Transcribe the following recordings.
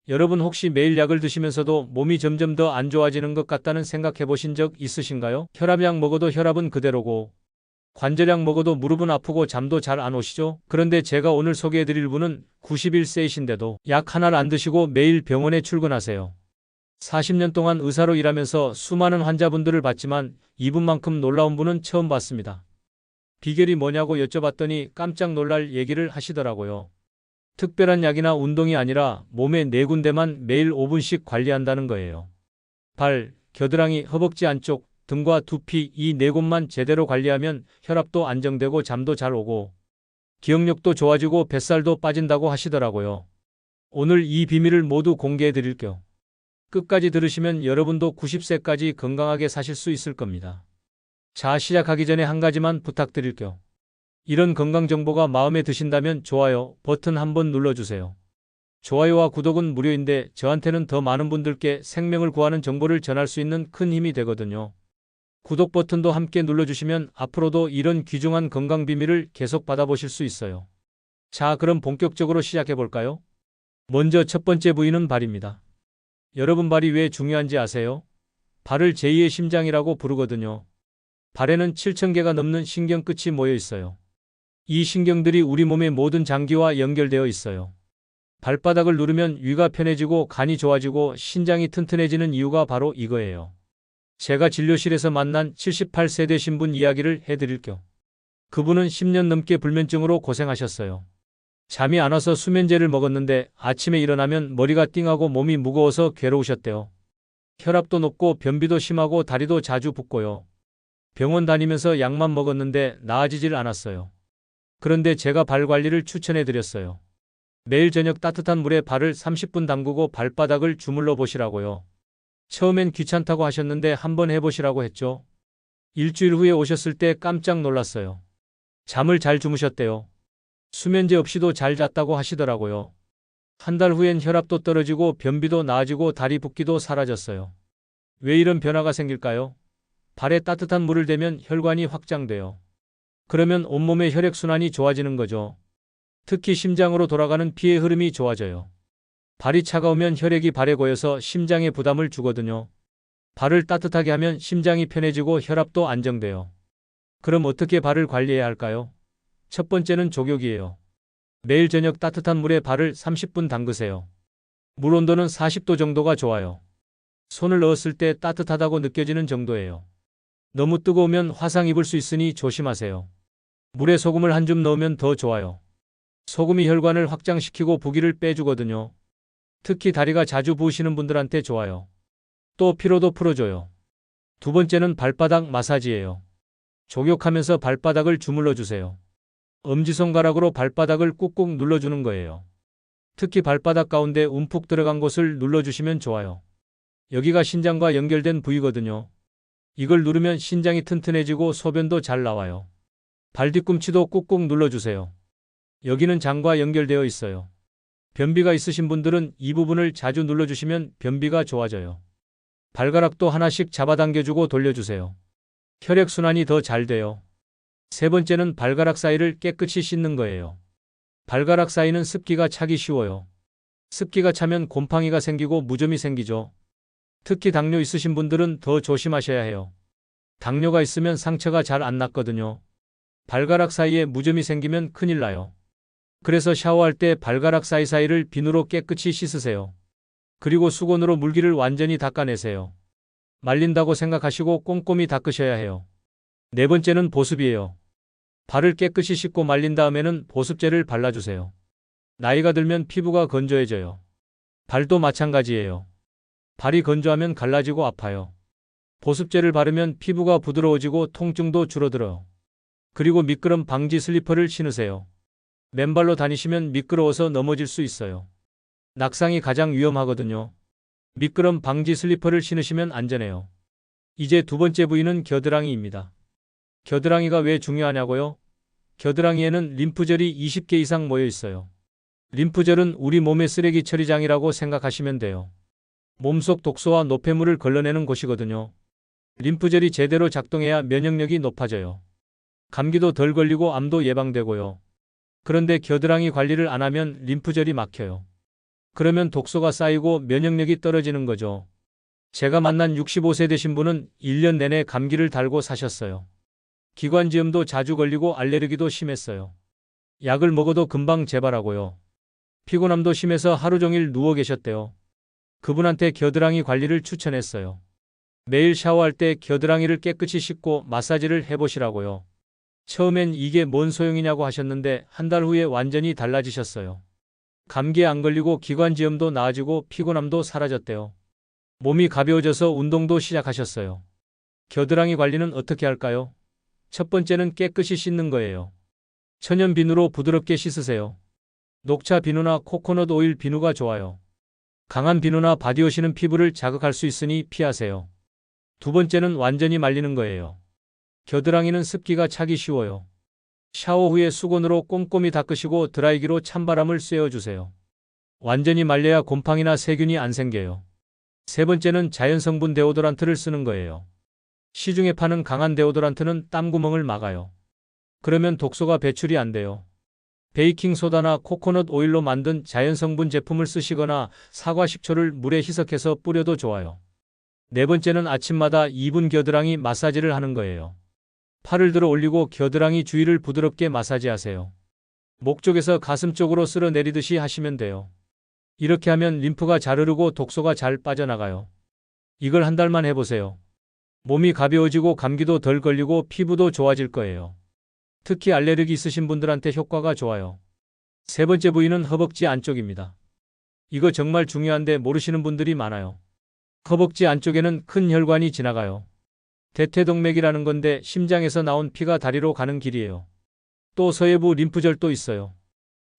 여러분 혹시 매일 약을 드시면서도 몸이 점점 더 안 좋아지는 것 같다는 생각해 보신 적 있으신가요? 혈압약 먹어도 혈압은 그대로고, 관절약 먹어도 무릎은 아프고 잠도 잘 안 오시죠? 그런데 제가 오늘 소개해 드릴 분은 91세이신데도 약 하나를 안 드시고 매일 병원에 출근하세요. 40년 동안 의사로 일하면서 수많은 환자분들을 봤지만 이분만큼 놀라운 분은 처음 봤습니다. 비결이 뭐냐고 여쭤봤더니 깜짝 놀랄 얘기를 하시더라고요. 특별한 약이나 운동이 아니라 몸의 네 군데만 매일 5분씩 관리한다는 거예요. 발, 겨드랑이, 허벅지 안쪽, 등과 두피 이 네 곳만 제대로 관리하면 혈압도 안정되고 잠도 잘 오고 기억력도 좋아지고 뱃살도 빠진다고 하시더라고요. 오늘 이 비밀을 모두 공개해 드릴게요. 끝까지 들으시면 여러분도 90세까지 건강하게 사실 수 있을 겁니다. 자, 시작하기 전에 한 가지만 부탁드릴게요. 이런 건강 정보가 마음에 드신다면 좋아요 버튼 한번 눌러주세요. 좋아요와 구독은 무료인데 저한테는 더 많은 분들께 생명을 구하는 정보를 전할 수 있는 큰 힘이 되거든요. 구독 버튼도 함께 눌러주시면 앞으로도 이런 귀중한 건강 비밀을 계속 받아보실 수 있어요. 자, 그럼 본격적으로 시작해 볼까요? 먼저 첫 번째 부위는 발입니다. 여러분 발이 왜 중요한지 아세요? 발을 제2의 심장이라고 부르거든요. 발에는 7,000개가 넘는 신경 끝이 모여 있어요. 이 신경들이 우리 몸의 모든 장기와 연결되어 있어요. 발바닥을 누르면 위가 편해지고 간이 좋아지고 신장이 튼튼해지는 이유가 바로 이거예요. 제가 진료실에서 만난 78세 되신 분 이야기를 해드릴게요. 그분은 10년 넘게 불면증으로 고생하셨어요. 잠이 안 와서 수면제를 먹었는데 아침에 일어나면 머리가 띵하고 몸이 무거워서 괴로우셨대요. 혈압도 높고 변비도 심하고 다리도 자주 붓고요. 병원 다니면서 약만 먹었는데 나아지질 않았어요. 그런데 제가 발 관리를 추천해 드렸어요. 매일 저녁 따뜻한 물에 발을 30분 담그고 발바닥을 주물러 보시라고요. 처음엔 귀찮다고 하셨는데 한번 해보시라고 했죠. 일주일 후에 오셨을 때 깜짝 놀랐어요. 잠을 잘 주무셨대요. 수면제 없이도 잘 잤다고 하시더라고요. 한 달 후엔 혈압도 떨어지고 변비도 나아지고 다리 붓기도 사라졌어요. 왜 이런 변화가 생길까요? 발에 따뜻한 물을 대면 혈관이 확장돼요. 그러면 온몸의 혈액순환이 좋아지는 거죠. 특히 심장으로 돌아가는 피의 흐름이 좋아져요. 발이 차가우면 혈액이 발에 고여서 심장에 부담을 주거든요. 발을 따뜻하게 하면 심장이 편해지고 혈압도 안정돼요. 그럼 어떻게 발을 관리해야 할까요? 첫 번째는 족욕이에요. 매일 저녁 따뜻한 물에 발을 30분 담그세요. 물 온도는 40도 정도가 좋아요. 손을 넣었을 때 따뜻하다고 느껴지는 정도예요. 너무 뜨거우면 화상 입을 수 있으니 조심하세요. 물에 소금을 한 줌 넣으면 더 좋아요. 소금이 혈관을 확장시키고 부기를 빼주거든요. 특히 다리가 자주 부으시는 분들한테 좋아요. 또 피로도 풀어줘요. 두 번째는 발바닥 마사지예요. 족욕하면서 발바닥을 주물러 주세요. 엄지손가락으로 발바닥을 꾹꾹 눌러주는 거예요. 특히 발바닥 가운데 움푹 들어간 곳을 눌러주시면 좋아요. 여기가 신장과 연결된 부위거든요. 이걸 누르면 신장이 튼튼해지고 소변도 잘 나와요. 발 뒤꿈치도 꾹꾹 눌러주세요. 여기는 장과 연결되어 있어요. 변비가 있으신 분들은 이 부분을 자주 눌러주시면 변비가 좋아져요. 발가락도 하나씩 잡아당겨주고 돌려주세요. 혈액순환이 더 잘 돼요. 세 번째는 발가락 사이를 깨끗이 씻는 거예요. 발가락 사이는 습기가 차기 쉬워요. 습기가 차면 곰팡이가 생기고 무좀이 생기죠. 특히 당뇨 있으신 분들은 더 조심하셔야 해요. 당뇨가 있으면 상처가 잘 안 낫거든요. 발가락 사이에 무좀이 생기면 큰일 나요. 그래서 샤워할 때 발가락 사이사이를 비누로 깨끗이 씻으세요. 그리고 수건으로 물기를 완전히 닦아내세요. 말린다고 생각하시고 꼼꼼히 닦으셔야 해요. 네 번째는 보습이에요. 발을 깨끗이 씻고 말린 다음에는 보습제를 발라주세요. 나이가 들면 피부가 건조해져요. 발도 마찬가지예요. 발이 건조하면 갈라지고 아파요. 보습제를 바르면 피부가 부드러워지고 통증도 줄어들어요. 그리고 미끄럼 방지 슬리퍼를 신으세요. 맨발로 다니시면 미끄러워서 넘어질 수 있어요. 낙상이 가장 위험하거든요. 미끄럼 방지 슬리퍼를 신으시면 안전해요. 이제 두 번째 부위는 겨드랑이입니다. 겨드랑이가 왜 중요하냐고요? 겨드랑이에는 림프절이 20개 이상 모여 있어요. 림프절은 우리 몸의 쓰레기 처리장이라고 생각하시면 돼요. 몸속 독소와 노폐물을 걸러내는 곳이거든요. 림프절이 제대로 작동해야 면역력이 높아져요. 감기도 덜 걸리고 암도 예방되고요. 그런데 겨드랑이 관리를 안 하면 림프절이 막혀요. 그러면 독소가 쌓이고 면역력이 떨어지는 거죠. 제가 만난 65세 되신 분은 1년 내내 감기를 달고 사셨어요. 기관지염도 자주 걸리고 알레르기도 심했어요. 약을 먹어도 금방 재발하고요. 피곤함도 심해서 하루 종일 누워 계셨대요. 그분한테 겨드랑이 관리를 추천했어요. 매일 샤워할 때 겨드랑이를 깨끗이 씻고 마사지를 해보시라고요. 처음엔 이게 뭔 소용이냐고 하셨는데 한 달 후에 완전히 달라지셨어요. 감기에 안 걸리고 기관지염도 나아지고 피곤함도 사라졌대요. 몸이 가벼워져서 운동도 시작하셨어요. 겨드랑이 관리는 어떻게 할까요? 첫 번째는 깨끗이 씻는 거예요. 천연 비누로 부드럽게 씻으세요. 녹차 비누나 코코넛 오일 비누가 좋아요. 강한 비누나 바디워시는 피부를 자극할 수 있으니 피하세요. 두 번째는 완전히 말리는 거예요. 겨드랑이는 습기가 차기 쉬워요. 샤워 후에 수건으로 꼼꼼히 닦으시고 드라이기로 찬바람을 쐬어주세요. 완전히 말려야 곰팡이나 세균이 안 생겨요. 세 번째는 자연성분 데오도란트를 쓰는 거예요. 시중에 파는 강한 데오도란트는 땀구멍을 막아요. 그러면 독소가 배출이 안 돼요. 베이킹소다나 코코넛 오일로 만든 자연성분 제품을 쓰시거나 사과 식초를 물에 희석해서 뿌려도 좋아요. 네 번째는 아침마다 2분 겨드랑이 마사지를 하는 거예요. 팔을 들어 올리고 겨드랑이 주위를 부드럽게 마사지하세요. 목 쪽에서 가슴 쪽으로 쓸어 내리듯이 하시면 돼요. 이렇게 하면 림프가 잘 흐르고 독소가 잘 빠져나가요. 이걸 한 달만 해보세요. 몸이 가벼워지고 감기도 덜 걸리고 피부도 좋아질 거예요. 특히 알레르기 있으신 분들한테 효과가 좋아요. 세 번째 부위는 허벅지 안쪽입니다. 이거 정말 중요한데 모르시는 분들이 많아요. 허벅지 안쪽에는 큰 혈관이 지나가요. 대퇴동맥이라는 건데 심장에서 나온 피가 다리로 가는 길이에요. 또 서해부 림프절도 있어요.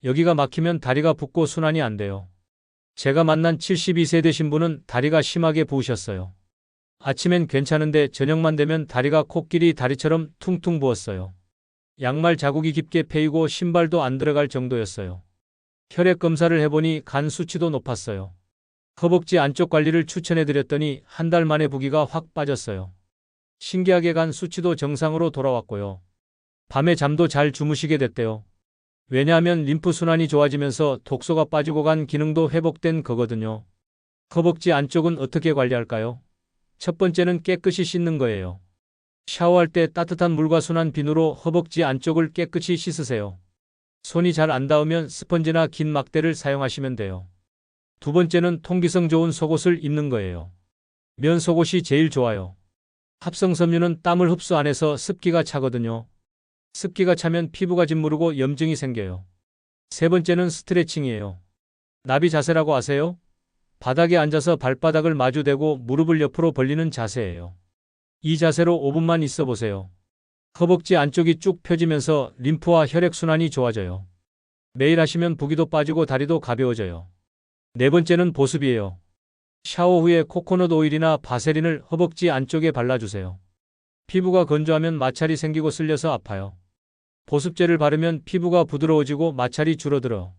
여기가 막히면 다리가 붓고 순환이 안 돼요. 제가 만난 72세 되신 분은 다리가 심하게 부으셨어요. 아침엔 괜찮은데 저녁만 되면 다리가 코끼리 다리처럼 퉁퉁 부었어요. 양말 자국이 깊게 패이고 신발도 안 들어갈 정도였어요. 혈액 검사를 해보니 간 수치도 높았어요. 허벅지 안쪽 관리를 추천해드렸더니 한 달 만에 부기가 확 빠졌어요. 신기하게 간 수치도 정상으로 돌아왔고요. 밤에 잠도 잘 주무시게 됐대요. 왜냐하면 림프 순환이 좋아지면서 독소가 빠지고 간 기능도 회복된 거거든요. 허벅지 안쪽은 어떻게 관리할까요? 첫 번째는 깨끗이 씻는 거예요. 샤워할 때 따뜻한 물과 순한 비누로 허벅지 안쪽을 깨끗이 씻으세요. 손이 잘 안 닿으면 스펀지나 긴 막대를 사용하시면 돼요. 두 번째는 통기성 좋은 속옷을 입는 거예요. 면 속옷이 제일 좋아요. 합성섬유는 땀을 흡수 안 해서 습기가 차거든요. 습기가 차면 피부가 짓무르고 염증이 생겨요. 세 번째는 스트레칭이에요. 나비 자세라고 아세요? 바닥에 앉아서 발바닥을 마주대고 무릎을 옆으로 벌리는 자세예요. 이 자세로 5분만 있어 보세요. 허벅지 안쪽이 쭉 펴지면서 림프와 혈액순환이 좋아져요. 매일 하시면 부기도 빠지고 다리도 가벼워져요. 네 번째는 보습이에요. 샤워 후에 코코넛 오일이나 바세린을 허벅지 안쪽에 발라주세요. 피부가 건조하면 마찰이 생기고 쓸려서 아파요. 보습제를 바르면 피부가 부드러워지고 마찰이 줄어들어.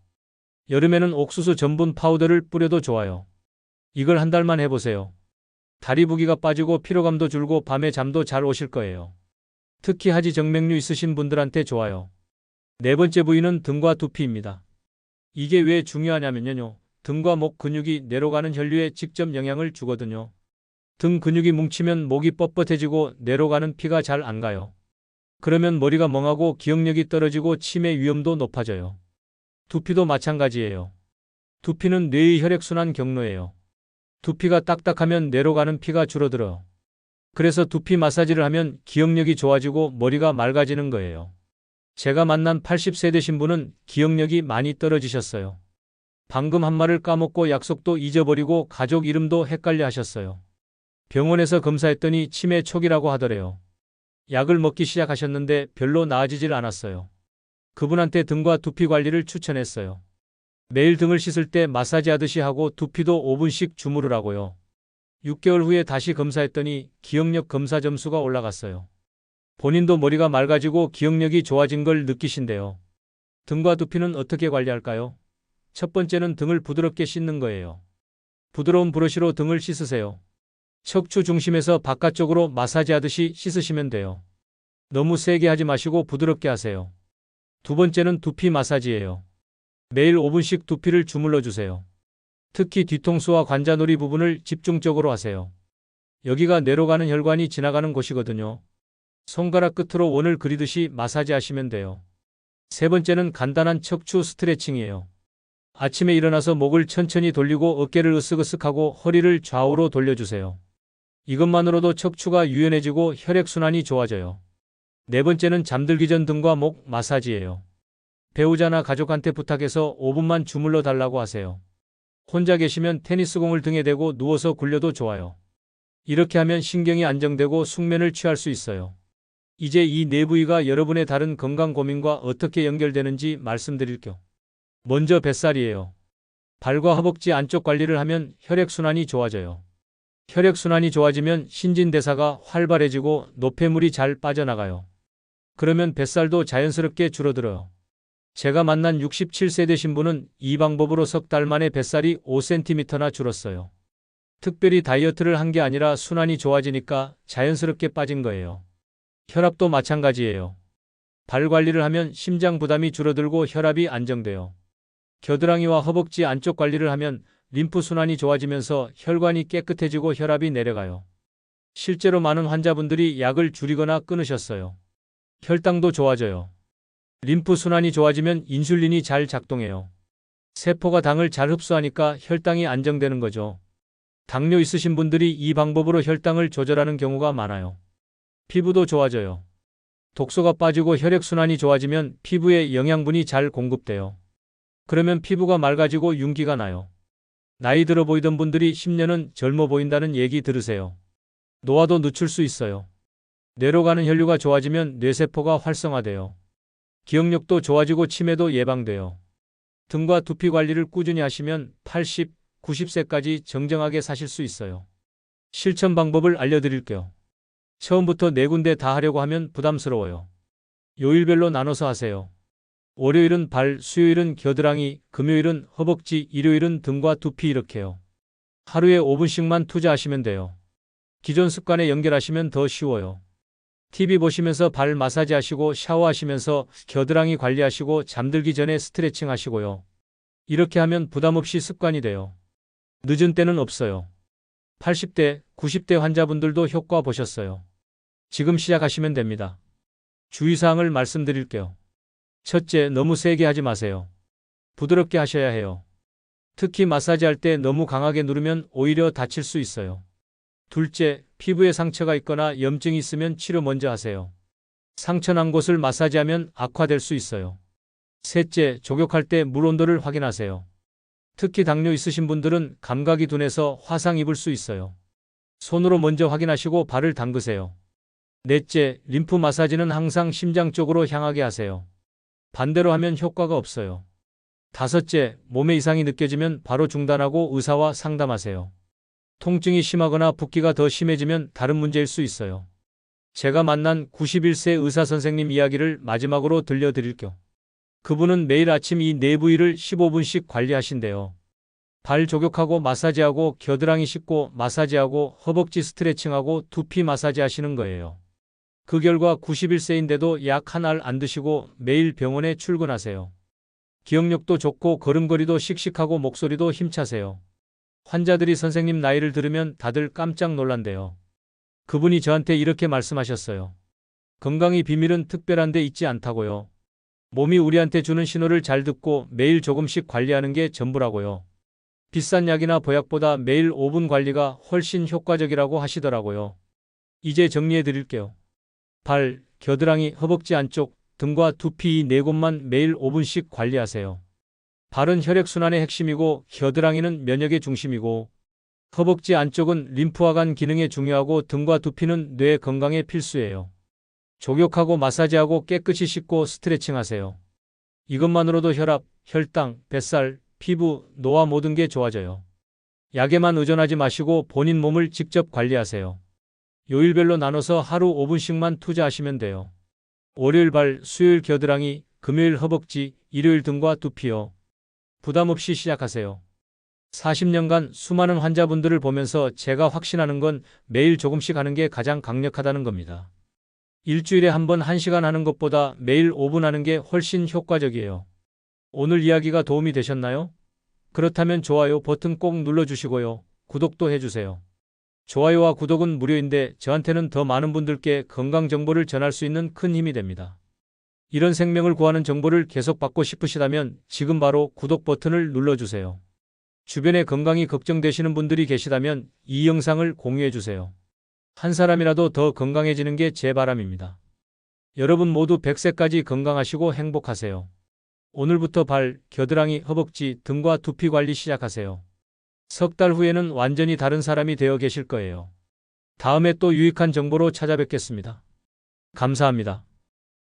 여름에는 옥수수 전분 파우더를 뿌려도 좋아요. 이걸 한 달만 해보세요. 다리 부기가 빠지고 피로감도 줄고 밤에 잠도 잘 오실 거예요. 특히 하지 정맥류 있으신 분들한테 좋아요. 네 번째 부위는 등과 두피입니다. 이게 왜 중요하냐면요. 등과 목 근육이 뇌로 가는 혈류에 직접 영향을 주거든요. 등 근육이 뭉치면 목이 뻣뻣해지고 뇌로 가는 피가 잘 안 가요. 그러면 머리가 멍하고 기억력이 떨어지고 치매 위험도 높아져요. 두피도 마찬가지예요. 두피는 뇌의 혈액순환 경로예요. 두피가 딱딱하면 뇌로 가는 피가 줄어들어. 그래서 두피 마사지를 하면 기억력이 좋아지고 머리가 맑아지는 거예요. 제가 만난 80세 되신 분은 기억력이 많이 떨어지셨어요. 방금 한 말을 까먹고 약속도 잊어버리고 가족 이름도 헷갈려 하셨어요. 병원에서 검사했더니 치매 초기라고 하더래요. 약을 먹기 시작하셨는데 별로 나아지질 않았어요. 그분한테 등과 두피 관리를 추천했어요. 매일 등을 씻을 때 마사지 하듯이 하고 두피도 5분씩 주무르라고요. 6개월 후에 다시 검사했더니 기억력 검사 점수가 올라갔어요. 본인도 머리가 맑아지고 기억력이 좋아진 걸 느끼신대요. 등과 두피는 어떻게 관리할까요? 첫 번째는 등을 부드럽게 씻는 거예요. 부드러운 브러쉬로 등을 씻으세요. 척추 중심에서 바깥쪽으로 마사지하듯이 씻으시면 돼요. 너무 세게 하지 마시고 부드럽게 하세요. 두 번째는 두피 마사지예요. 매일 5분씩 두피를 주물러 주세요. 특히 뒤통수와 관자놀이 부분을 집중적으로 하세요. 여기가 뇌로 가는 혈관이 지나가는 곳이거든요. 손가락 끝으로 원을 그리듯이 마사지 하시면 돼요. 세 번째는 간단한 척추 스트레칭이에요. 아침에 일어나서 목을 천천히 돌리고 어깨를 으쓱으쓱하고 허리를 좌우로 돌려주세요. 이것만으로도 척추가 유연해지고 혈액순환이 좋아져요. 네 번째는 잠들기 전 등과 목 마사지예요. 배우자나 가족한테 부탁해서 5분만 주물러 달라고 하세요. 혼자 계시면 테니스공을 등에 대고 누워서 굴려도 좋아요. 이렇게 하면 신경이 안정되고 숙면을 취할 수 있어요. 이제 이 네 부위가 여러분의 다른 건강 고민과 어떻게 연결되는지 말씀드릴게요. 먼저 뱃살이에요. 발과 허벅지 안쪽 관리를 하면 혈액순환이 좋아져요. 혈액순환이 좋아지면 신진대사가 활발해지고 노폐물이 잘 빠져나가요. 그러면 뱃살도 자연스럽게 줄어들어요. 제가 만난 67세 되신 분은 이 방법으로 석 달 만에 뱃살이 5cm나 줄었어요. 특별히 다이어트를 한 게 아니라 순환이 좋아지니까 자연스럽게 빠진 거예요. 혈압도 마찬가지예요. 발 관리를 하면 심장 부담이 줄어들고 혈압이 안정돼요. 겨드랑이와 허벅지 안쪽 관리를 하면 림프 순환이 좋아지면서 혈관이 깨끗해지고 혈압이 내려가요. 실제로 많은 환자분들이 약을 줄이거나 끊으셨어요. 혈당도 좋아져요. 림프 순환이 좋아지면 인슐린이 잘 작동해요. 세포가 당을 잘 흡수하니까 혈당이 안정되는 거죠. 당뇨 있으신 분들이 이 방법으로 혈당을 조절하는 경우가 많아요. 피부도 좋아져요. 독소가 빠지고 혈액순환이 좋아지면 피부에 영양분이 잘 공급돼요. 그러면 피부가 맑아지고 윤기가 나요. 나이 들어 보이던 분들이 10년은 젊어 보인다는 얘기 들으세요. 노화도 늦출 수 있어요. 뇌로 가는 혈류가 좋아지면 뇌세포가 활성화돼요. 기억력도 좋아지고 치매도 예방돼요. 등과 두피 관리를 꾸준히 하시면 80, 90세까지 정정하게 사실 수 있어요. 실천 방법을 알려드릴게요. 처음부터 네 군데 다 하려고 하면 부담스러워요. 요일별로 나눠서 하세요. 월요일은 발, 수요일은 겨드랑이, 금요일은 허벅지, 일요일은 등과 두피 이렇게요. 하루에 5분씩만 투자하시면 돼요. 기존 습관에 연결하시면 더 쉬워요. TV 보시면서 발 마사지 하시고 샤워하시면서 겨드랑이 관리하시고 잠들기 전에 스트레칭 하시고요. 이렇게 하면 부담 없이 습관이 돼요. 늦은 때는 없어요. 80대, 90대 환자분들도 효과 보셨어요. 지금 시작하시면 됩니다. 주의사항을 말씀드릴게요. 첫째, 너무 세게 하지 마세요. 부드럽게 하셔야 해요. 특히 마사지할 때 너무 강하게 누르면 오히려 다칠 수 있어요. 둘째, 피부에 상처가 있거나 염증이 있으면 치료 먼저 하세요. 상처 난 곳을 마사지하면 악화될 수 있어요. 셋째, 족욕할 때 물 온도를 확인하세요. 특히 당뇨 있으신 분들은 감각이 둔해서 화상 입을 수 있어요. 손으로 먼저 확인하시고 발을 담그세요. 넷째, 림프 마사지는 항상 심장 쪽으로 향하게 하세요. 반대로 하면 효과가 없어요. 다섯째, 몸에 이상이 느껴지면 바로 중단하고 의사와 상담하세요. 통증이 심하거나 붓기가 더 심해지면 다른 문제일 수 있어요. 제가 만난 91세 의사 선생님 이야기를 마지막으로 들려드릴게요. 그분은 매일 아침 이 네 부위를 15분씩 관리하신대요. 발 조격하고 마사지하고 겨드랑이 씻고 마사지하고 허벅지 스트레칭하고 두피 마사지 하시는 거예요. 그 결과 91세인데도 약 한 알 안 드시고 매일 병원에 출근하세요. 기억력도 좋고 걸음걸이도 씩씩하고 목소리도 힘차세요. 환자들이 선생님 나이를 들으면 다들 깜짝 놀란대요. 그분이 저한테 이렇게 말씀하셨어요. 건강의 비밀은 특별한 데 있지 않다고요. 몸이 우리한테 주는 신호를 잘 듣고 매일 조금씩 관리하는 게 전부라고요. 비싼 약이나 보약보다 매일 5분 관리가 훨씬 효과적이라고 하시더라고요. 이제 정리해 드릴게요. 발, 겨드랑이, 허벅지 안쪽, 등과 두피 이 네 곳만 매일 5분씩 관리하세요. 발은 혈액순환의 핵심이고 겨드랑이는 면역의 중심이고 허벅지 안쪽은 림프와간 기능에 중요하고 등과 두피는 뇌 건강에 필수예요. 족욕하고 마사지하고 깨끗이 씻고 스트레칭하세요. 이것만으로도 혈압, 혈당, 뱃살, 피부, 노화 모든 게 좋아져요. 약에만 의존하지 마시고 본인 몸을 직접 관리하세요. 요일별로 나눠서 하루 5분씩만 투자하시면 돼요. 월요일 발, 수요일 겨드랑이, 금요일 허벅지, 일요일 등과 두피요. 부담 없이 시작하세요. 40년간 수많은 환자분들을 보면서 제가 확신하는 건 매일 조금씩 하는 게 가장 강력하다는 겁니다. 일주일에 한 번 1시간 하는 것보다 매일 5분 하는 게 훨씬 효과적이에요. 오늘 이야기가 도움이 되셨나요? 그렇다면 좋아요 버튼 꼭 눌러주시고요. 구독도 해주세요. 좋아요와 구독은 무료인데 저한테는 더 많은 분들께 건강 정보를 전할 수 있는 큰 힘이 됩니다. 이런 생명을 구하는 정보를 계속 받고 싶으시다면 지금 바로 구독 버튼을 눌러주세요. 주변에 건강이 걱정되시는 분들이 계시다면 이 영상을 공유해주세요. 한 사람이라도 더 건강해지는 게 제 바람입니다. 여러분 모두 100세까지 건강하시고 행복하세요. 오늘부터 발, 겨드랑이, 허벅지, 등과 두피 관리 시작하세요. 석 달 후에는 완전히 다른 사람이 되어 계실 거예요. 다음에 또 유익한 정보로 찾아뵙겠습니다. 감사합니다.